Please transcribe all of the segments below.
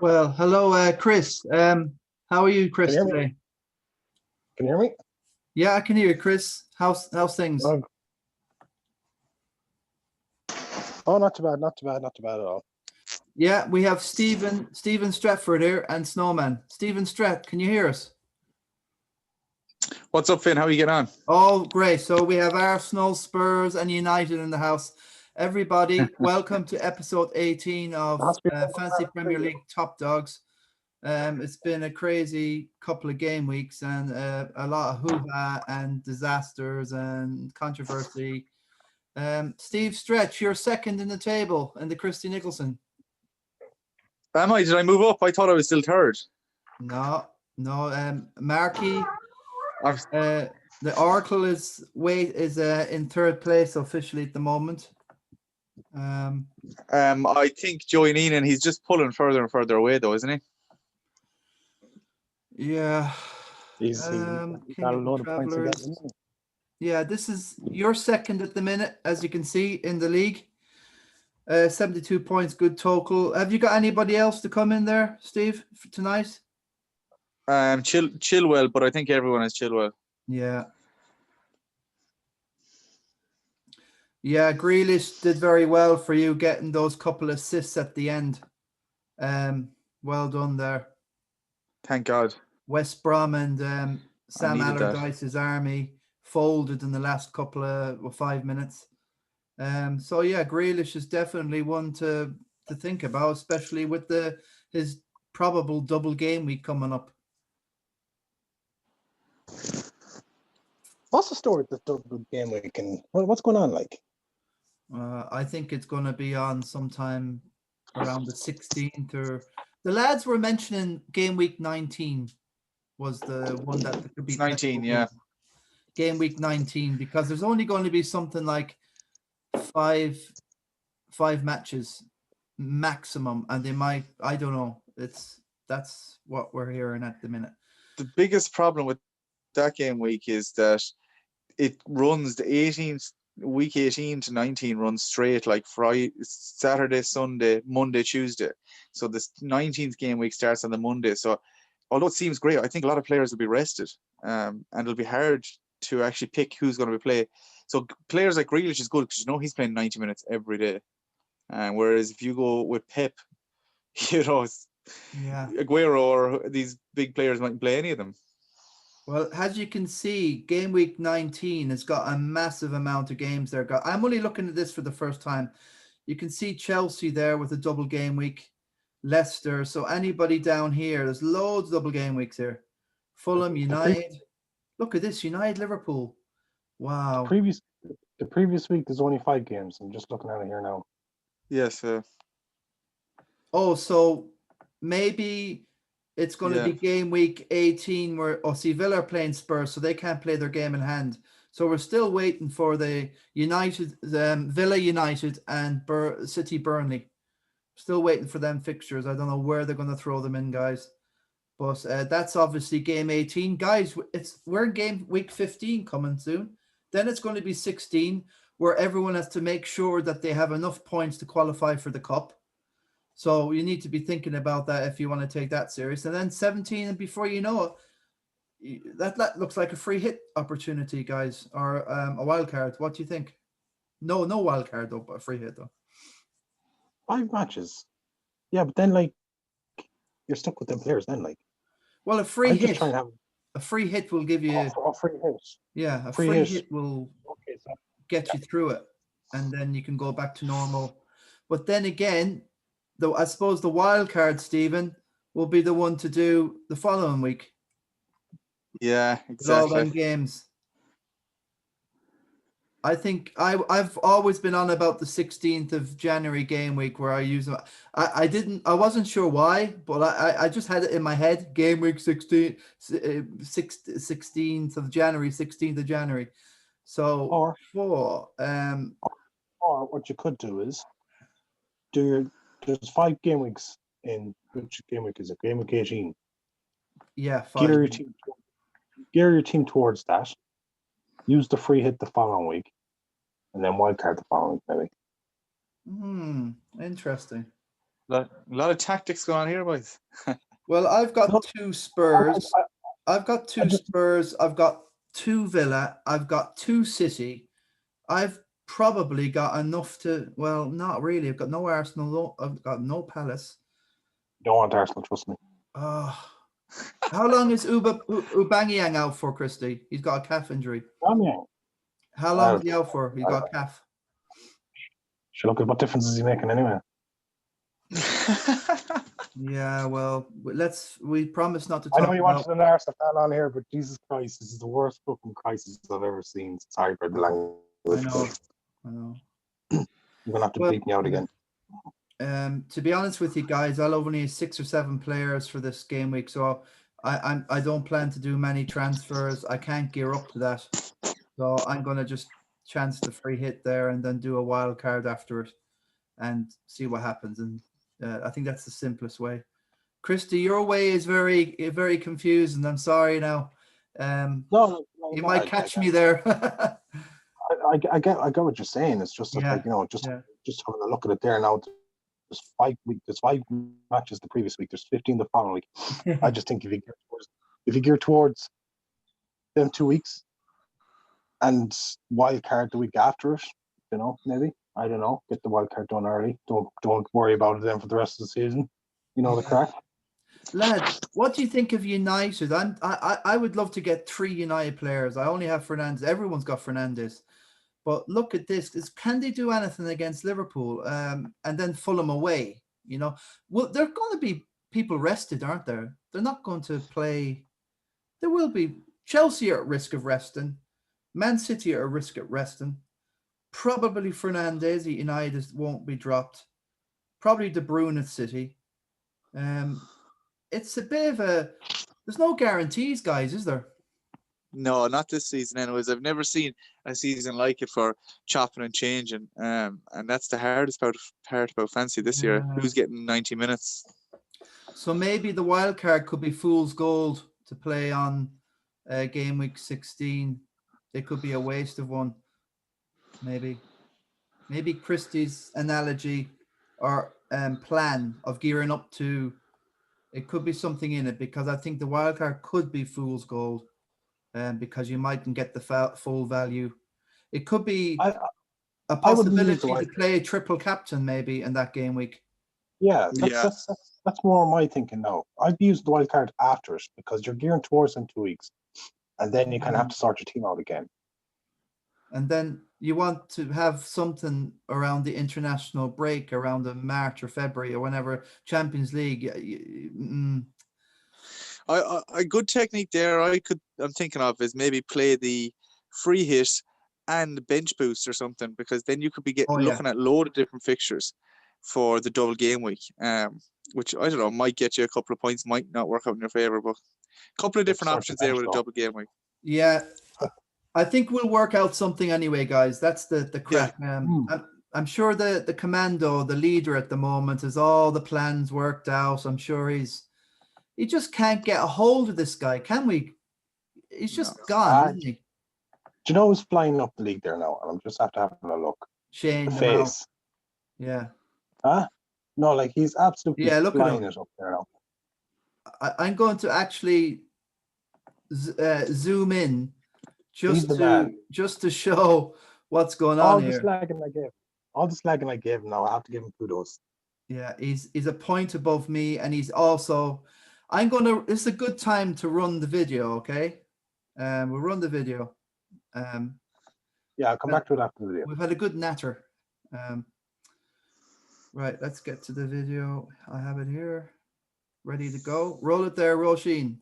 Well, hello, Chris. How are you, Chris, Can you hear me? today? Can you hear me? Yeah, I can hear you, Chris. How's things? Oh, not too bad, not too bad, not too bad at all. Yeah, we have Stephen Stretford here and Snowman. Stephen Stret, can you hear us? What's up, Finn? How are you getting on? Oh, great. So we have Arsenal, Spurs, and United in the house. Everybody, welcome to episode 18 of Fantasy Premier League Top Dogs. It's been a crazy couple of game weeks and a lot of hoo-ha and disasters and controversy. Steve Stretch, you're second in the table in the Christy Nicholson. Am I? Did I move up? I thought I was still third. No. Marky, the Oracle is in third place officially at the moment. I think Joey Neenan, he's just pulling further and further away, though, isn't he? Yeah. He's King got a of load of points Travelers. again. Yeah, this is your second at the minute, as you can see in the league. 72 points, good total. Have you got anybody else to come in there, Steve, for tonight? Chilwell, but I think everyone is Chilwell. Yeah. Yeah, Grealish did very well for you, getting those couple assists at the end. Well done there. Thank God. West Brom and Sam Allardyce's army folded in the last couple of 5 minutes. So yeah, Grealish is definitely one to think about, especially with his probable double game week coming up. What's the story with the double game week and what's going on like? I think it's going to be on sometime around the 16th, or the lads were mentioning game week 19 was the one that could be 19, yeah. Game week 19, because there's only going to be something like five matches maximum, and they might, I don't know, that's what we're hearing at the minute. The biggest problem with that game week is that it runs the 18th week 18 to 19 runs straight, like Friday, Saturday, Sunday, Monday, Tuesday. So this 19th game week starts on the Monday. So although it seems great, I think a lot of players will be rested, and it'll be hard to actually pick who's going to be playing. So players like Grealish is good because he's playing 90 minutes every day. Whereas if you go with Pep, Aguero or these big players mightn't play any of them. Well, as you can see, game week 19 has got a massive amount of games there. I'm only looking at this for the first time. You can see Chelsea there with a double game week, Leicester. So anybody down here, there's loads of double game weeks here. Fulham, United. Look at this, United, Liverpool. Wow. The previous week, there's only 5 games. I'm just looking at it here now. Yes. Oh, so maybe it's going to be game week 18 where Villa are playing Spurs, so they can't play their game in hand. So we're still waiting for the United, Villa United and City Burnley. Still waiting for them fixtures. I don't know where they're going to throw them in, guys. But that's obviously game 18. Guys, we're in game week 15 coming soon. Then it's going to be 16, where everyone has to make sure that they have enough points to qualify for the cup. So you need to be thinking about that if you want to take that serious. And then 17, and before you know it, that looks like a free hit opportunity, guys, or a wild card. What do you think? No wild card though, but a free hit though. 5 matches. Yeah, but then like you're stuck with them players then like. Well, a free hit will give you a free hit. Yeah, a free hit will get you through it, and then you can go back to normal. But then again, though, I suppose the wild card, Stephen, will be the one to do the following week. Yeah, exactly. All them games. I think I've always been on about the 16th of January game week where I use them. I wasn't sure why, but I just had it in my head. Game week 16th of January. So or what you could do is there's 5 game weeks in which game week is it? Game week 18. Yeah, 5. Gear your team towards that. Use the free hit the following week, and then wildcard the following week, maybe. Interesting. A lot of tactics going on here, boys. Well, I've No, got two Spurs. I've got two just- Spurs. I've got two Villa. I've got two City. I've probably got enough to. Well, not really. I've got no Arsenal. I've got no Palace. Don't want Arsenal, trust me. Oh, how long is Ubangiyang out for, Christy? He's got a calf injury. How long is he out for? He got a calf. Sure, look at what difference is he making anyway. Yeah, well, we promise not to I talk know you about. wanted an Arsenal fan on here, but Jesus Christ, this is the worst fucking crisis I've ever seen. Sorry for the language. I know. You're gonna have to Well, beat me out again. To be honest with you guys, I'll only need 6 or 7 players for this game week, so I don't plan to do many transfers. I can't gear up to that, so I'm gonna just chance the free hit there and then do a wild card after it and see what happens. And I think that's the simplest way. Christy, your way is very, very confusing. I'm sorry now. No, You might catch me there. I get what you're saying. It's just that, Yeah, like, you know, just yeah. having a look at it there now. There's 5 matches the previous week. There's 15 the following week. I just think if you gear towards them 2 weeks and wild card the week after it, you know, maybe, I don't know, get the wild card done early. Don't worry about it then for the rest of the season. You know the crack. Lads, what do you think of United? I would love to get 3 United players. I only have Fernandes. Everyone's got Fernandes. But look at this. Can they do anything against Liverpool? And then Fulham away, you know? Well, there are going to be people rested, aren't there? They're not going to play. There will be. Chelsea are at risk of resting. Man City are at risk of resting. Probably Fernandes at United won't be dropped. Probably De Bruyne at City. It's a bit of a. There's no guarantees, guys, is there? No, not this season. Anyways, I've never seen a season like it for chopping and changing. And that's the hardest part about fantasy this year. Who's getting 90 minutes? So maybe the wild card could be fool's gold to play on game week 16. It could be a waste of one. Maybe Christie's analogy or plan of gearing up to. It could be something in it, because I think the wild card could be fool's gold, because you mightn't get the full value. It could be a possibility to play a triple captain maybe in that game week. Yeah, that's more my thinking now. I've used the wild card after it because you're gearing towards in 2 weeks, and then you kind of have to sort your team out again. And then you want to have something around the international break, around the March or February or whenever Champions League. A good technique there I'm thinking of is maybe play the free hit and bench boost or something, because then you could be looking at a load of different fixtures for the double game week, which I don't know, might get you a couple of points, might not work out in your favor, but a couple of different options there with a double game week. Yeah, I think we'll work out something anyway, guys. That's the crack. Yeah. I'm sure the commando, the leader at the moment, has all the plans worked out. I'm sure he just can't get a hold of this guy, can we? He's just gone, isn't he? Do you know who's flying up the league there now? And I'm just having a look. Shane, the face. Yeah. Huh? No, like he's absolutely flying it up there now. I'm going to actually zoom in just to show what's going on here. All the slagging I gave him now, I have to give him kudos. Yeah, he's a point above me, and he's also. It's a good time to run the video, okay? We'll run the video. Yeah, I'll come back to it after the video. We've had a good natter. Right, let's get to the video. I have it here, ready to go. Roll it there, Roisin.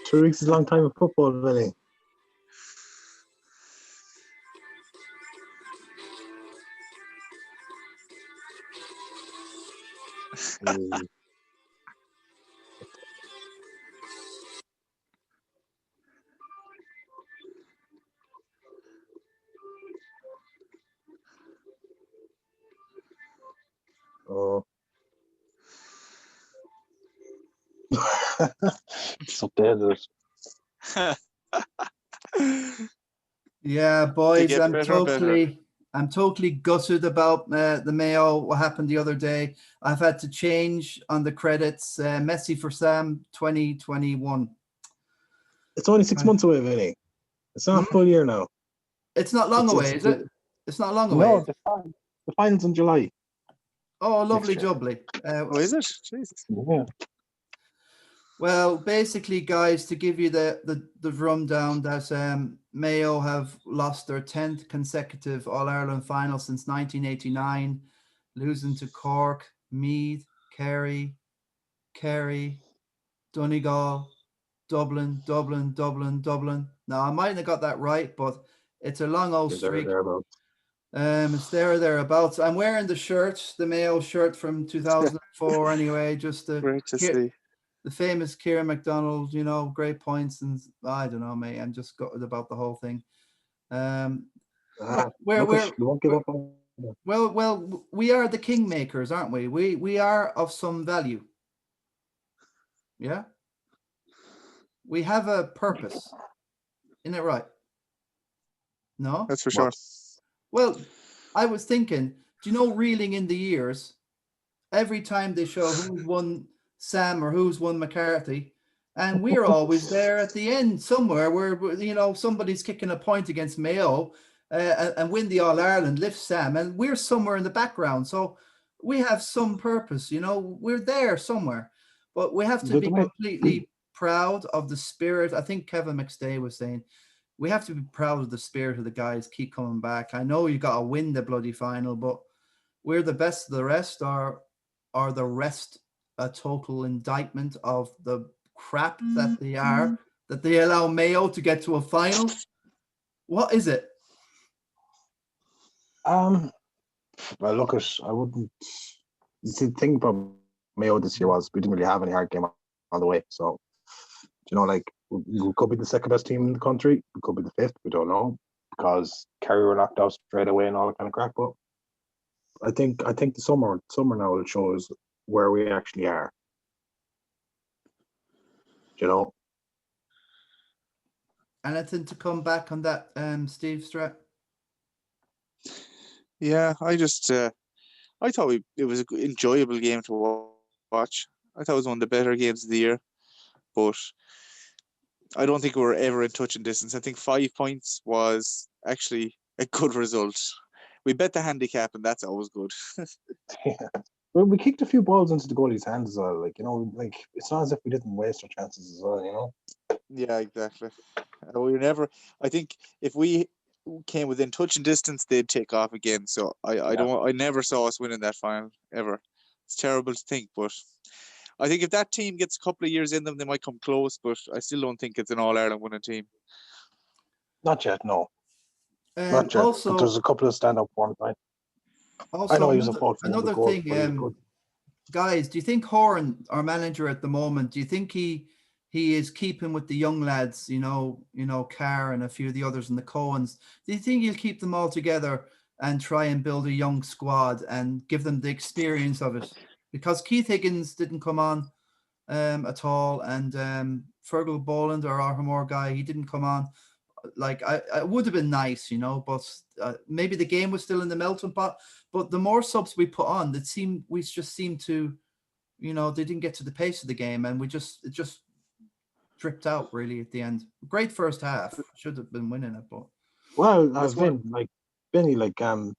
2 weeks is a long time of football, really. Oh. So there's Yeah, They boys, get better and better. I'm totally gutted about the Mayo. What happened the other day? I've had to change on the credits. Messi for Sam 2021. it's only 6 months away, Vinny. It's not a full year now. It's not long away, is it? It's not long away. No, the finals in July. Oh, lovely Next year. jubbly. Oh, is it? Jesus. Yeah. Well, basically, guys, to give you the rundown, that Mayo have lost their 10th consecutive All-Ireland final since 1989, losing to Cork, Meath, Kerry, Donegal, Dublin. Now, I might have got that right, but it's a long old streak. It's there or thereabouts. I'm wearing the shirt, the Mayo shirt from 2004 anyway, just to Great to see. the famous Kieran MacDonald, you know, great points, and I don't know, mate. I'm just gutted about the whole thing. Well, we won't give up on that. well, we are the kingmakers, aren't we? We are of some value. Yeah, we have a purpose. Isn't it right? No, That's for sure. Well, I was thinking, do you know, reeling in the years, every time they show who's won Sam or who's won McCarthy, and we're always there at the end somewhere where, you know, somebody's kicking a point against Mayo and win the All-Ireland, lift Sam, and we're somewhere in the background. So we have some purpose, you know, we're there somewhere. But we have to be completely proud of the spirit. I think Kevin McStay was saying, we have to be proud of the spirit of the guys, keep coming back. I know you got to win the bloody final, but we're the best of the rest. Are the rest a total indictment of the crap that they are, that they allow Mayo to get to a final? What is it? Well, look, I wouldn't. The thing about Mayo this year was we didn't really have any hard game on the way. So, you know, like, we could be the second best team in the country. We could be the fifth. We don't know, because Kerry were knocked out straight away and all that kind of crap. But I think the summer now will show us where we actually are. You know. Anything to come back on that, Steve Strat? Yeah, I thought it was an enjoyable game to watch. I thought it was one of the better games of the year, but I don't think we were ever in touch and distance. I think 5 points was actually a good result. We bet the handicap, and that's always good. Yeah. Well, we kicked a few balls into the goalie's hands as well. Like, you know, like, it's not as if we didn't waste our chances as well, you know? Yeah, exactly. I think if we came within touch and distance, they'd take off again. So I never saw us winning that final ever. It's terrible to think, but I think if that team gets a couple of years in them, they might come close, but I still don't think it's an All-Ireland winning team. Not yet, no. Not yet. Also, but there's a couple of stand-up forms, right? Also, I know he was a fault for another goal, thing, guys, do you think Horan, our manager at the moment, do you think he is keeping with the young lads, you know, Carr and a few of the others and the Cohens? Do you think he'll keep them all together and try and build a young squad and give them the experience of it? Because Keith Higgins didn't come on at all, and Fergal Boland, our Arhamore guy, he didn't come on. Like, I would have been nice, you know, but maybe the game was still in the melting pot. But the more subs we put on, we just seemed to, you know, they didn't get to the pace of the game, and it just dripped out really at the end. Great first half, should have been winning it, but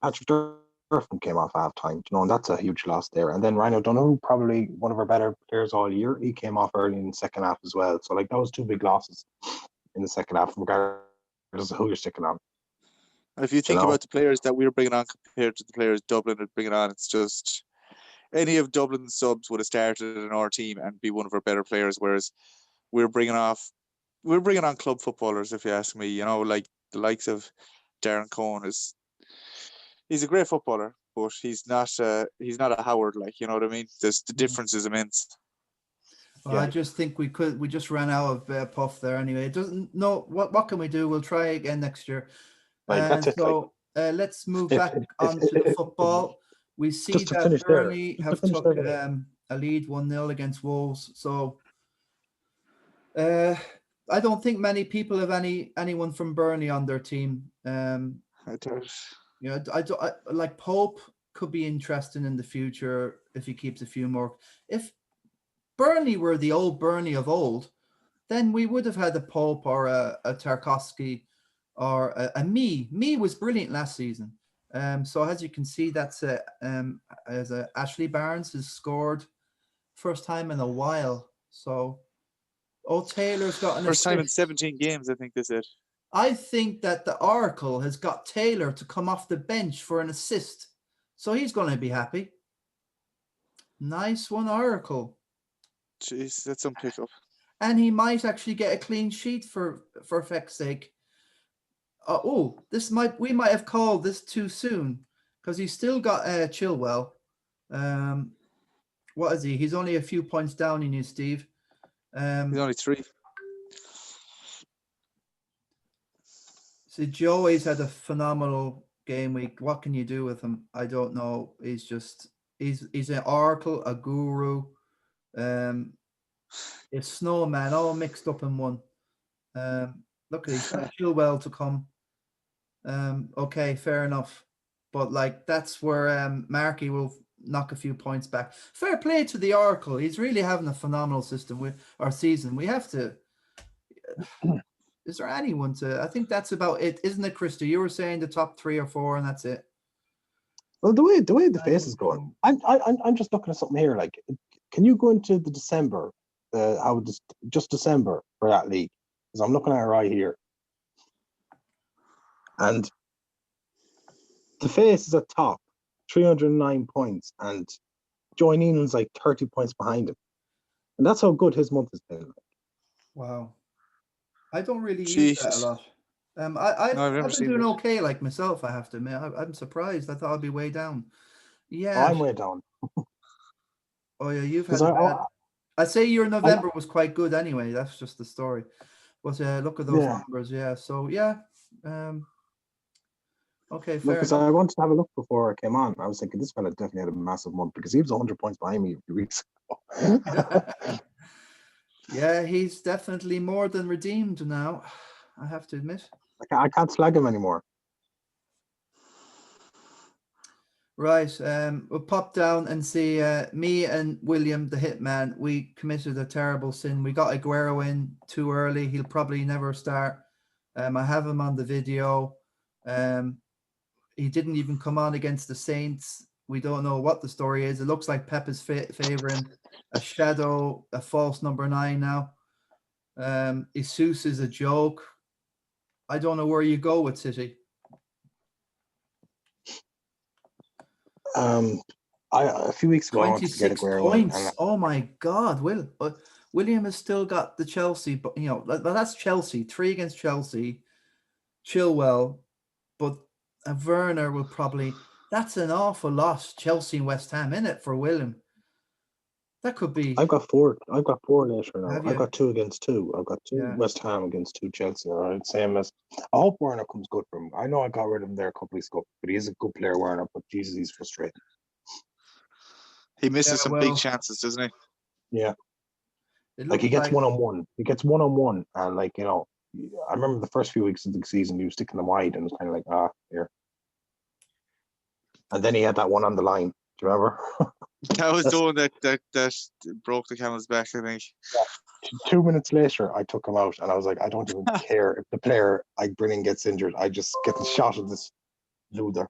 Patrick Durfin came off half-time, you know, and that's a huge loss there. And then Ryan O'Donoghue, probably one of our better players all year, he came off early in the second half as well. So, like, that was two big losses in the second half, regardless of who you're sticking on. If you think about the players that we were bringing on compared to the players Dublin are bringing on, it's just any of Dublin's subs would have started in our team and be one of our better players, whereas we're bringing on club footballers, if you ask me, you know, like the likes of Darren Cohn. He's a great footballer, but he's not a Howard, like, you know what I mean? The difference is immense. Well, yeah. I just think we just ran out of puff there anyway. It doesn't. No, what can we do? We'll try again next year. Right, that's it. So let's move back onto the football. We see Just to that finish there, Burnley just to have finish took there. a lead 1-0 against Wolves. So I don't think many people have anyone from Burnley on their team. I doubt. You know, I like Pope could be interesting in the future if he keeps a few more. If Burnley were the old Burnley of old, then we would have had a Pope or a Tarkowski or a Me. Me was brilliant last season. So as you can see, that's Ashley Barnes has scored first time in a while. So Taylor's got an First time in assist. 17 games, I think they said. I think that the Oracle has got Taylor to come off the bench for an assist. So he's going to be happy. Nice one, Oracle. Jeez, that's some pickup. And he might actually get a clean sheet for effect's sake. We might have called this too soon because he's still got Chilwell. What is he? He's only a few points down in you, Steve. He's only 3. See, Joey's had a phenomenal game week. What can you do with him? I don't know. He's an oracle, a guru. It's Snowman all mixed up in one. Look at he's got Chilwell to come. Okay, fair enough. But like that's where Markey will knock a few points back. Fair play to the Oracle. He's really having a phenomenal season. We have to. Is there anyone to? I think that's about it, isn't it, Christy? You were saying the top 3 or 4, and that's it. Well, the way the face is going, I'm just looking at something here. Like, can you go into the December? Just December for that league? Because I'm looking at it right here, and the face is at top, 309 points, and Joy Nealon's like 30 points behind him, and that's how good his month has been. Wow, I don't really use that a lot. I've been doing okay, like myself. I have to admit, I'm surprised. I thought I'd be way down. Yeah, I'm way down. Oh yeah, you've had a bad. I'd say your November was quite good anyway. That's just the story. But look at those numbers. Yeah. So yeah. Okay, fair enough. I wanted to have a look before I came on. I was thinking this fella definitely had a massive month because he was 100 points behind me a few weeks ago. Yeah, he's definitely more than redeemed now. I have to admit. I can't slag him anymore. Right. We'll pop down and see me and William, the hitman. We committed a terrible sin. We got Aguero in too early. He'll probably never start. I have him on the video. He didn't even come on against the Saints. We don't know what the story is. It looks like Pep is favoring a shadow, a false number 9 now. Jesus is a joke. I don't know where you go with City. A few weeks ago, 26 points. Oh my God, William has still got the Chelsea, but that's Chelsea. 3 against Chelsea, Chilwell, but Werner will probably. That's an awful lot. Chelsea and West Ham in it for William. That could be. I've got 4. I've got 4 later now. I've got 2 against 2. I've got 2 West Ham against 2 Chelsea. All right, same as. I hope Werner comes good for him. I know I got rid of him there a couple weeks ago, but he is a good player, Werner. But Jesus, he's frustrating. He misses some big chances, doesn't he? Yeah. Like he gets one-on-one. He gets one-on-one, and I remember the first few weeks of the season, he was sticking them wide, and it was kind of like, here. And then he had that one on the line. Do you remember? That was the one that broke the camel's back, I think. Yeah. 2 minutes later, I took him out, and I was like, I don't even care if the player I bring in gets injured. I just get the shot of this loser.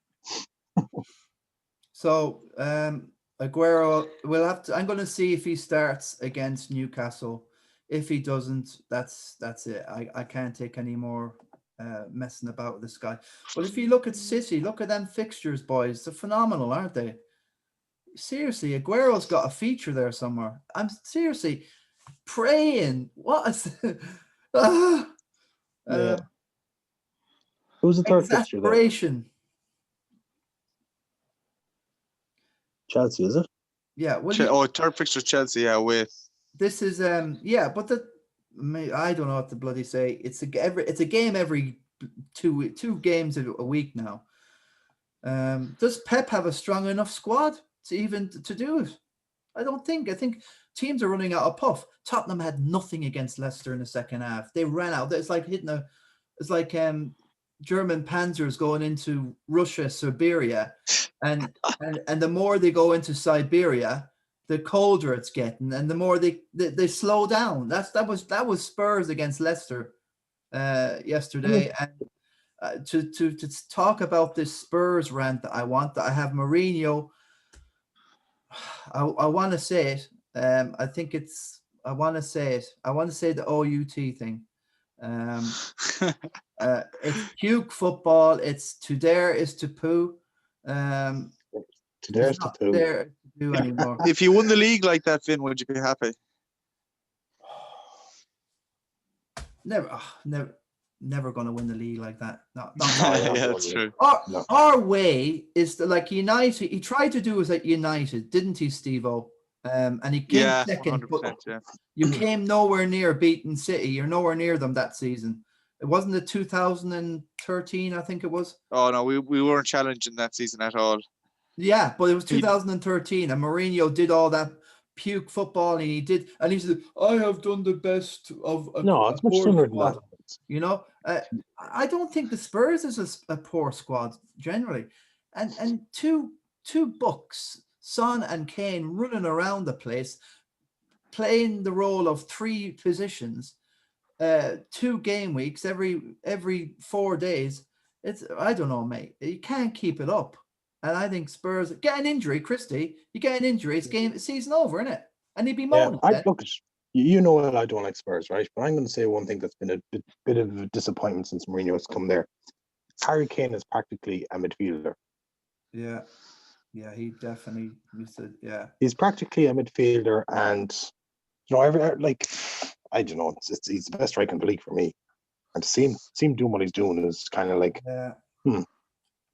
So, Aguero, we'll have to. I'm going to see if he starts against Newcastle. If he doesn't, that's it. I can't take any more messing about with this guy. Well, if you look at City, look at them fixtures, boys. They're phenomenal, aren't they? Seriously, Aguero's got a feature there somewhere. I'm seriously praying. What is? Who's the third fixture there? Chelsea, is it? Yeah. Third fixture Chelsea. Yeah, with. This is but I don't know what to bloody say. It's a game every two games a week now. Does Pep have a strong enough squad to even to do it? I don't think. I think teams are running out of puff. Tottenham had nothing against Leicester in the second half. They ran out. It's like it's like German panzers going into Russia, Siberia, and the more they go into Siberia, the colder it's getting, and the more they slow down. That was Spurs against Leicester yesterday. And to talk about this Spurs rant that I have Mourinho. I want to say it. I think it's. I want to say it. I want to say the OUT thing. It's puke football. It's to dare is to poo. To dare is to poo. There to do anymore. If you won the league like that, Finn, would you be happy? Never going to win the league like that. No. Yeah, that's true. Our way is like United. He tried to do it at United, didn't he, Steve-O? And he came second. But you came nowhere near beating City. You're nowhere near them that season. It wasn't the 2013, I think it was. Oh no, we weren't challenging that season at all. Yeah, but it was 2013, and Mourinho did all that puke football, and he said, "I have done the best of." It's much sooner than that. You know, I don't think the Spurs is a poor squad generally, and two bucks, Son and Kane running around the place, playing the role of three positions, 2 game weeks every 4 days. I don't know, mate. You can't keep it up. And I think Spurs get an injury, Christy. You get an injury, it's season over, isn't it? And he'd be moaning. Yeah, you know what, I don't like Spurs, right? But I'm going to say one thing that's been a bit of a disappointment since Mourinho has come there. Harry Kane is practically a midfielder. Yeah, he definitely said, yeah. He's practically a midfielder, and I don't know, he's the best striker in the league for me. And to see him doing what he's doing is kind of like,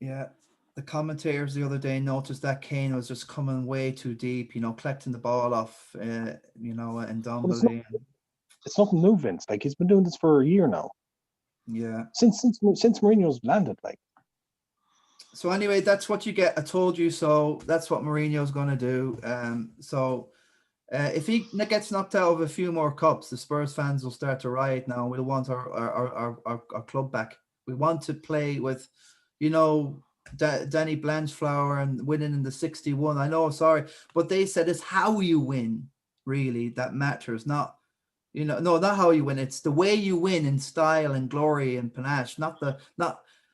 Yeah. The commentators the other day noticed that Kane was just coming way too deep, collecting the ball off, and Dombele. It's nothing new, Vince. Like, he's been doing this for a year now. Yeah. Since Mourinho's landed, like. So anyway, that's what you get. I told you so. That's what Mourinho's going to do. If he gets knocked out of a few more cups, the Spurs fans will start to riot now. We'll want our club back. We want to play with, Danny Blanchflower and winning in the 61. I know, sorry, but they said it's how you win really that matters, not not how you win. It's the way you win in style and glory and panache, not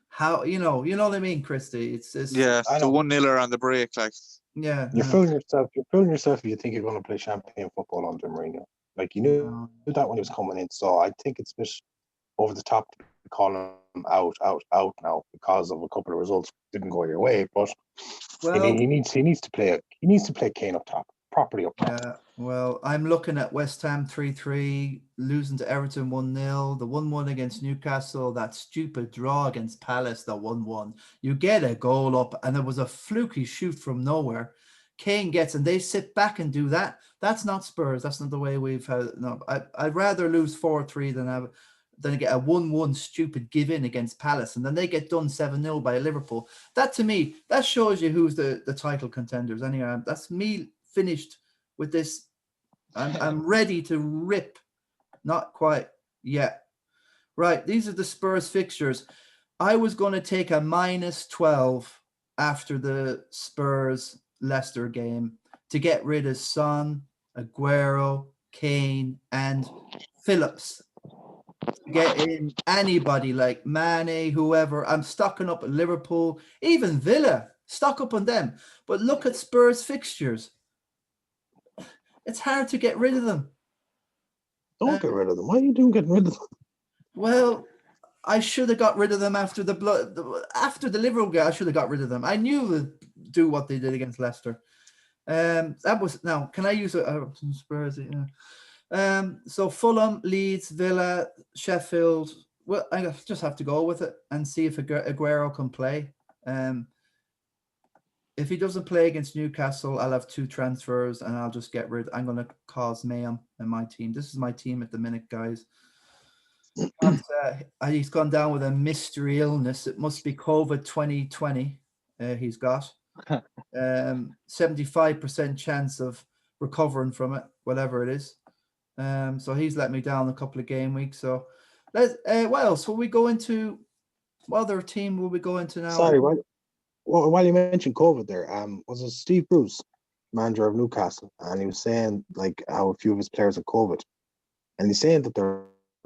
how you know what I mean, Christy. It's the 1-0 on the break, like. Yeah, you're fooling yourself. You're fooling yourself if you think you're going to play champagne football under Mourinho. Like, you knew that when he was coming in. So I think it's a bit over the top to call him out now because of a couple of results didn't go your way. But he needs to play Kane up top, properly up top. Yeah. Well, I'm looking at West Ham 3-3, losing to Everton 1-0, the 1-1 against Newcastle, that stupid draw against Palace, the 1-1. You get a goal up, and it was a fluky shoot from nowhere. Kane gets, and they sit back and do that. That's not Spurs. That's not the way we've had. No, I'd rather lose 4-3 than get a 1-1 stupid give in against Palace, and then they get done 7-0 by Liverpool. That, to me, that shows you who's the title contenders. Anyway, that's me finished with this. I'm ready to rip. Not quite yet. Right, these are the Spurs fixtures. I was going to take a -12 after the Spurs Leicester game to get rid of Son, Aguero, Kane, and Phillips. To get in anybody like Mane, whoever. I'm stocking up at Liverpool, even Villa. Stock up on them. But look at Spurs fixtures. It's hard to get rid of them. Don't get rid of them. Why are you doing getting rid of them? Well, I should have got rid of them after the Liverpool game. I should have got rid of them. I knew they'd do what they did against Leicester. That was now. Can I use some Spurs? Yeah. So Fulham, Leeds, Villa, Sheffield. Well, I just have to go with it and see if Aguero can play. If he doesn't play against Newcastle, I'll have 2 transfers and I'll just get rid. I'm going to cause mayhem in my team. This is my team at the minute, guys. He's gone down with a mystery illness. It must be COVID 2020. he's got. 75% chance of recovering from it, whatever it is. So he's let me down a couple of game weeks. So let's what else will we go into? What other team will we go into now? Sorry, while you mentioned COVID there, was it Steve Bruce, manager of Newcastle, and he was saying like how a few of his players have COVID, and he's saying that they're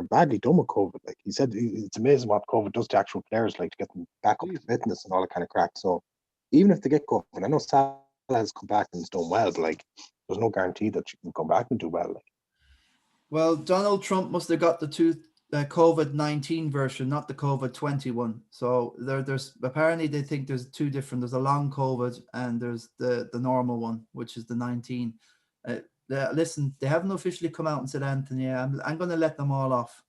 badly done with COVID. Like he said, it's amazing what COVID does to actual players, like to get them back up to fitness and all that kind of crack. So even if they get COVID, I know Salah has come back and has done well, but like there's no guarantee that you can come back and do well. Like. Well, Donald Trump must have got the COVID-19 version, not the COVID-20 one. So there's apparently they think there's two different. There's a long COVID and there's the normal one, which is the 19. Listen, they haven't officially come out and said, Anthony, I'm going to let them all off.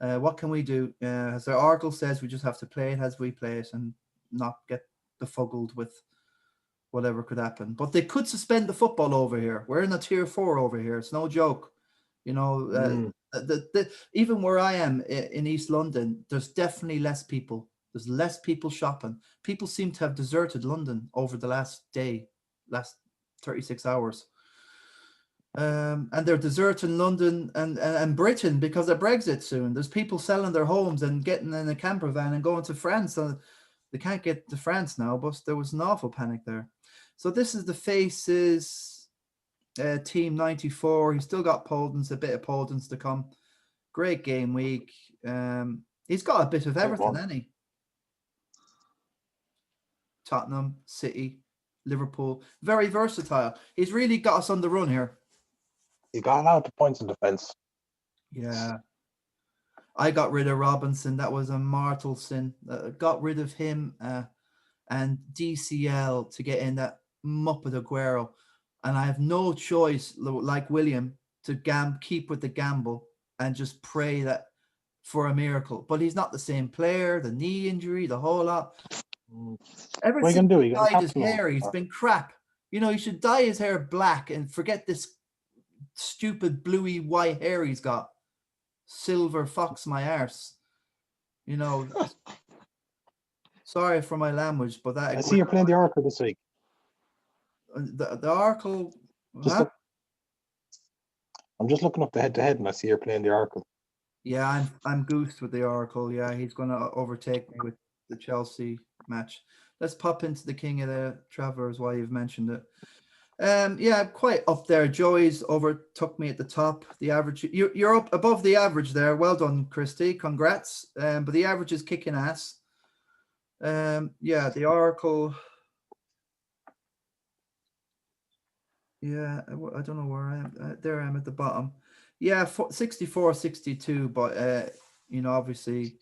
What can we do? As the article says, we just have to play it as we play it and not get befuddled with whatever could happen. But they could suspend the football over here. We're in a tier 4 over here. It's no joke. You know, even where I am in East London, there's definitely less people. There's less people shopping. People seem to have deserted London over the last 36 hours. And they're deserting London and Britain because of Brexit soon. There's people selling their homes and getting in a camper van and going to France. So they can't get to France now, but there was an awful panic there. So this is the Faces team 94. He's still got Podens, a bit of Podens to come. Great game week. He's got a bit of everything, hasn't he? Tottenham, City, Liverpool. Very versatile. He's really got us on the run here. He got a lot of points in defence. Yeah. I got rid of Robinson. That was a mortal sin. Got rid of him and DCL to get in that Muppet Aguero. And I have no choice, like William, to keep with the gamble and just pray that for a miracle. But he's not the same player, the knee injury, the whole lot. Ever since he dyed his hair, he's been crap. You know, he should dye his hair black and forget this stupid bluey white hair he's got. Silver fox my arse. You know, sorry for my language, but that... I see you're playing the Oracle this week. The Oracle... I'm just looking up the head-to-head and I see you're playing the Oracle. Yeah, I'm goosed with the Oracle. Yeah, he's going to overtake me with the Chelsea match. Let's pop into the King of the Travellers while you've mentioned it. Yeah, quite up there. Joey's overtook me at the top. The average, you're up above the average there. Well done, Christy. Congrats. But the average is kicking ass. Yeah, the Oracle. Yeah, I don't know where I am. There I am at the bottom. Yeah, 64, 62. But you know, obviously,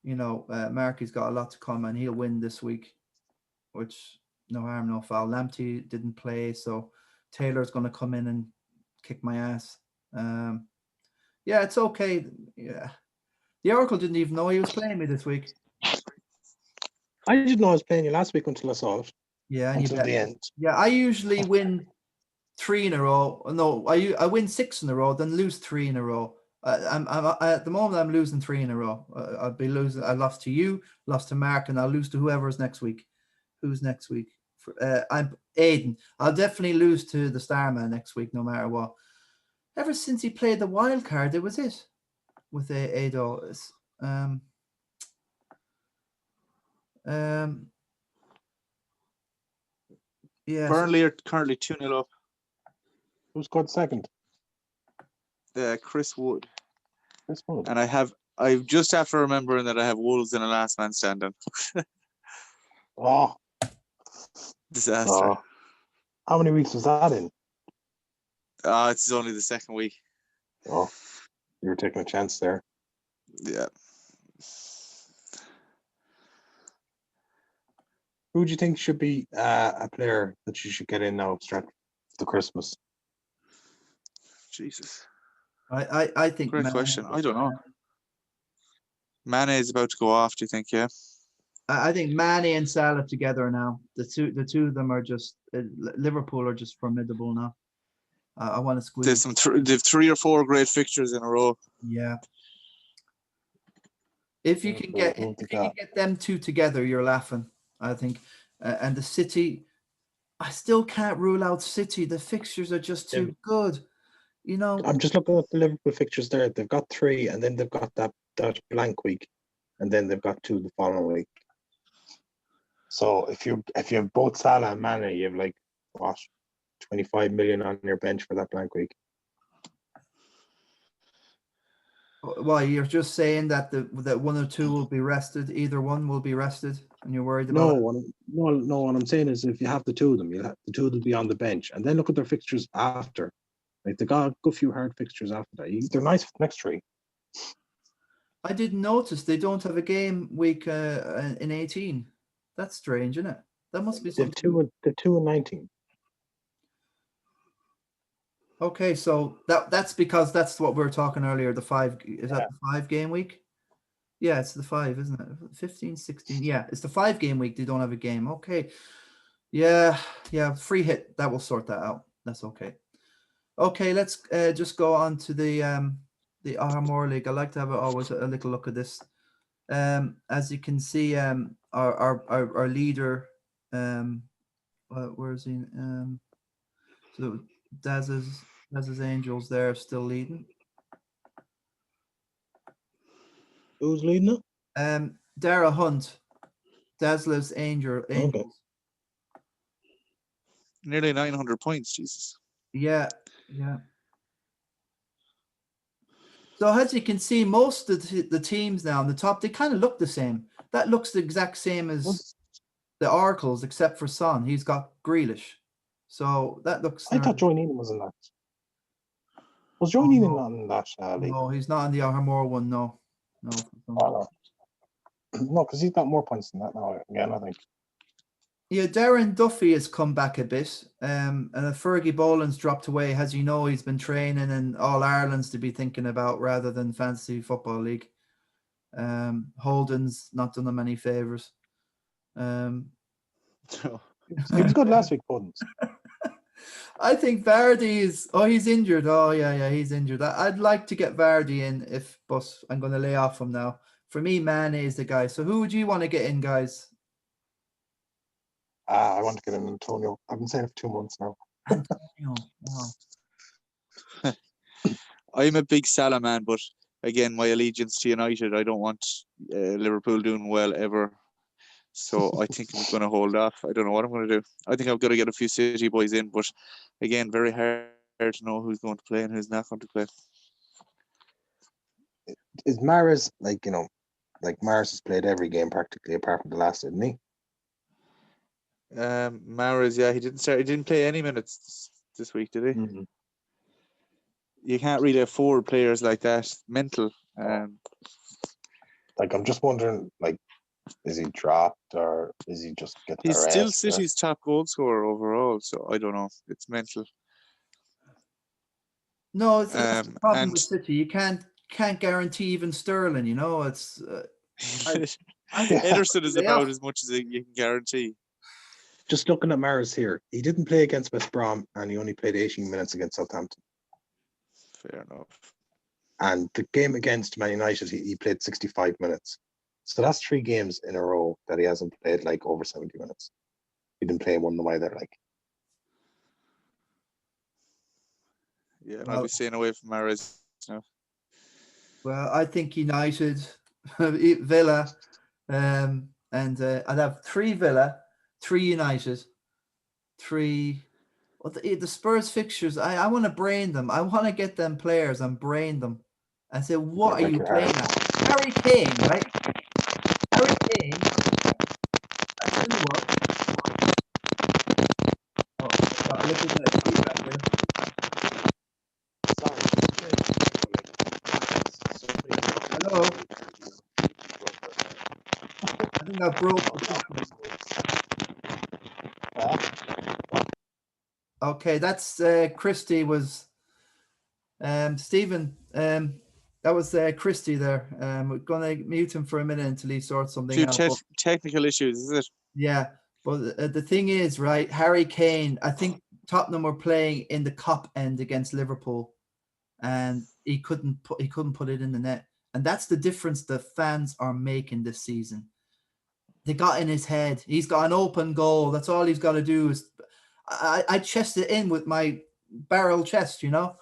you know, Marky's got a lot to come, and he'll win this week, which. No harm, no foul. Lamptey didn't play, so Taylor's going to come in and kick my ass. Yeah, it's okay. Yeah, the Oracle didn't even know he was playing me this week. I didn't know I was playing you last week until I saw it. Yeah, until the end. Yeah, I usually win 3 in a row. No, I win 6 in a row, then lose 3 in a row. I'm at the moment I'm losing 3 in a row. I'll be losing. I lost to you, lost to Mark, and I'll lose to whoever's next week. Who's next week? I'm Aiden. I'll definitely lose to the Starman next week, no matter what. Ever since he played the Wildcard, it was it with Ado. Yeah. Burnley are currently 2-0 up. Who's got second? Chris Wood. Chris Wood. And I just after remembering that I have Wolves in a last man standing. Oh. Disaster. How many weeks was that in? It's only the second week. Oh, you're taking a chance there. Yeah. Who do you think should be a player that you should get in now, Strat, for Christmas? Jesus. I think. Great question. I don't know. Mane is about to go off. Do you think? Yeah. I think Mane and Salah together now. The two of them are just Liverpool are just formidable now. I want to squeeze. They've 3 or 4 great fixtures in a row. Yeah. If you can get them two together, you're laughing. I think. And the City, I still can't rule out City. The fixtures are just too good. You know, I'm just looking at the Liverpool fixtures there. They've got 3, and then they've got that blank week, and then they've got 2 the following week. So if you have both Salah and Mane, you have like what, 25 million on your bench for that blank week. well, you're just saying that that 1 or 2 will be rested. Either one will be rested, and you're worried about it? No. What I'm saying is, if you have the 2 of them, the 2 will be on the bench, and then look at their fixtures after. Like they got a good few hard fixtures after that. They're nice for the next 3. I didn't notice they don't have a game week in 18. That's strange, isn't it? That must be They've something. 2 and 19. Okay, so that's because that's what we were talking earlier. The 5 is that the 5 game week? Yeah, it's the 5, isn't it? 15, 16. Yeah, it's the 5 game week. They don't have a game. Okay. Yeah, free hit. That will sort that out. That's okay. Okay, let's just go on to the Armour League. I like to have always a little look at this. As you can see, our leader, where is he? So Daz's Angels there still leading. Who's leading it? Dara Hunt, Dazzler's Angels. Okay. Nearly 900 points, Jesus. Yeah. So as you can see, most of the teams now on the top, they kind of look the same. That looks the exact same as the Oracles, except for Son. He's got Grealish. So that looks... I thought Joy Needham was in that. Was Joy Needham not in that league? No, he's not in the Armour one, no. No, because he's got more points than that now, again, I think. Yeah, Darren Duffy has come back a bit. And Fergie Boland's dropped away. As you know, he's been training in All-Ireland's to be thinking about rather than Fantasy Football League. Holden's not done him any favours. He was good last week, Holden's. I think Vardy is... Oh, he's injured. Oh, yeah, he's injured. I'd like to get Vardy in, but I'm going to lay off him now. For me, Mane is the guy. So who would you want to get in, guys? I want to get in Antonio. I've been saying it for 2 months now. Antonio, wow. I'm a big Salah man, but again, my allegiance to United, I don't want Liverpool doing well ever. So I think I'm going to hold off. I don't know what I'm going to do. I think I've got to get a few City boys in, but again, very hard to know who's going to play and who's not going to play. Is Mahrez, Mahrez has played every game practically apart from the last, didn't he? Mahrez, yeah, he didn't play any minutes this week, did he? Mm-hmm. You can't really afford players like that. Mental. I'm just wondering, is he dropped or is he just getting He's the still rest, City's top goal scorer overall, so I don't know. It's mental. No, it's the problem with City. You can't guarantee even Sterling, you know. It's Ederson is about as much as you can guarantee. Just looking at Mahrez here, he didn't play against West Brom and he only played 18 minutes against Southampton. Fair enough. And the game against Man United, he played 65 minutes. So that's 3 games in a row that he hasn't played over 70 minutes. He didn't play one of them either. Yeah, and I'll be staying away from Mahrez now. Well, I think United, Villa, and I'd have 3 Villa, 3 United, 3. Well, the Spurs fixtures, I want to brain them. I want to get them players and brain them and say, what are you playing at? Harry Kane, right? Harry Kane. I tell you what. Oh, look at that feedback there. Hello. I think I broke. Okay, that's Christy was Stephen. That was Christy there. We're gonna mute him for a minute until he sorts something out. Technical issues, is it? Yeah, but the thing is, right, Harry Kane, I think Tottenham were playing in the cup end against Liverpool, and he couldn't put it in the net, and that's the difference the fans are making this season. they got in his head. He's got an open goal. That's all he's got to do is. I chest it in with my barrel chest, you know.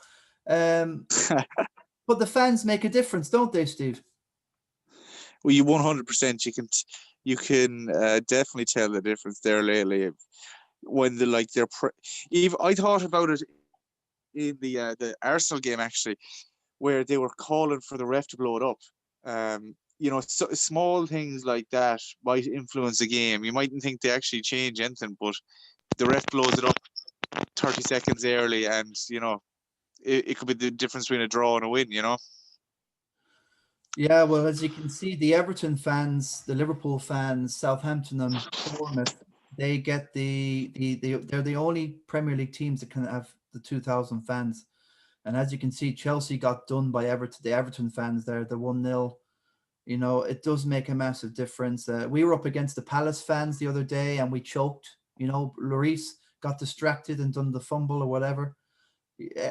But the fans make a difference, don't they, Steve? Well, you 100%. You can definitely tell the difference there lately. When even I thought about it in the Arsenal game actually, where they were calling for the ref to blow it up. You know, so small things like that might influence the game. You mightn't think they actually change anything, but the ref blows it up 30 seconds early, and you know, it could be the difference between a draw and a win. You know. Yeah, well, as you can see, the Everton fans, the Liverpool fans, Southampton and Bournemouth, they get they're the only Premier League teams that can have the 2,000 fans. And as you can see, Chelsea got done by Everton. The Everton fans there, the 1-0. You know, it does make a massive difference. We were up against the Palace fans the other day, and we choked. You know, Lloris got distracted and done the fumble or whatever.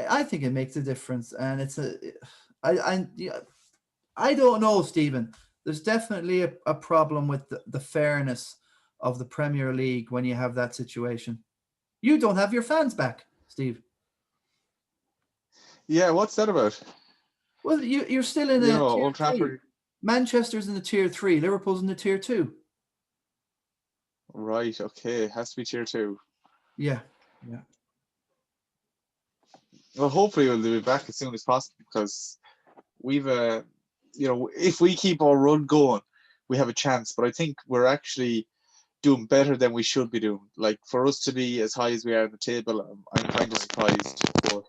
I think it makes a difference, and it's I don't know, Stephen. There's definitely a problem with the fairness of the Premier League when you have that situation. You don't have your fans back, Steve. Yeah, what's that about? Well, you're still in You a know, tier Old Trafford. 3. Manchester's in the tier 3. Liverpool's in the tier 2. Right. Okay. It has to be tier 2. Yeah. Well, hopefully we'll be back as soon as possible, because we've you know, if we keep our run going, we have a chance. But I think we're actually doing better than we should be doing. Like, for us to be as high as we are on the table, I'm kind of surprised. But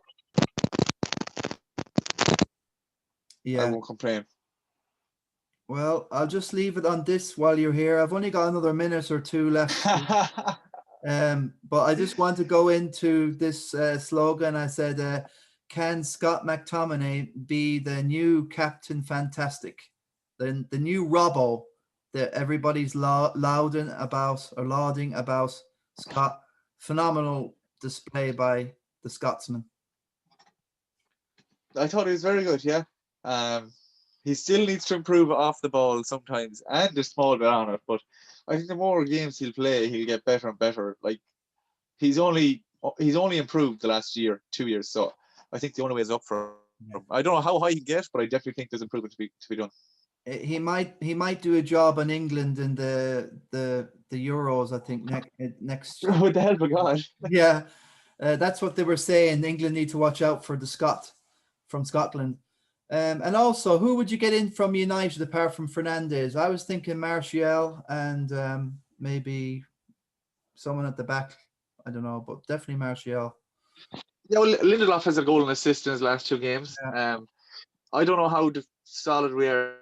Yeah. I won't complain. Well, I'll just leave it on this while you're here. I've only got another minute or two left. But I just want to go into this slogan. I said, can Scott McTominay be the new Captain Fantastic? The new Robbo that everybody's lauding about Scott. Phenomenal display by the Scotsman. I thought he was very good, yeah. He still needs to improve off the ball sometimes, and a small bit on it, but I think the more games he'll play, he'll get better and better. Like, he's only improved the last 2 years, so I think the only way is up for him. I don't know how high he can get, but I definitely think there's improvement to be done. He might do a job in England in the Euros, I think, next With the help of God. Yeah, that's what they were saying. England need to watch out for the Scot from Scotland. And also, who would you get in from United apart from Fernandes? I was thinking Martial and maybe someone at the back. I don't know, but definitely Martial. Yeah, well, Lindelof has a goal and assist in his last 2 games. Yeah. I don't know how solid we are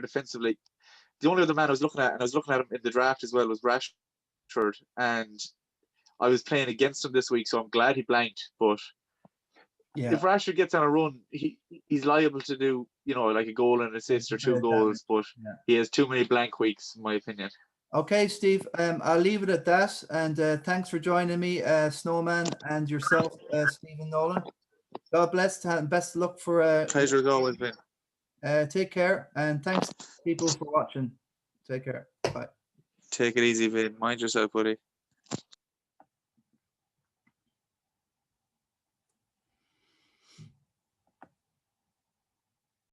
defensively. The only other man I was looking at, and I was looking at him in the draft as well, was Rashford, and I was playing against him this week, so I'm glad he blanked. But if Rashford gets on a run, he's liable to do, you know, like a goal and assist or 2 goals, but he has too many blank weeks, in my opinion. Okay, Steve, I'll leave it at that. And thanks for joining me, Snowman, and yourself, Stephen Nolan. God bless and best of luck for pleasure as always, Ben. Take care, and thanks people for watching. Take care. Bye. Take it easy, Ben. Mind yourself, buddy.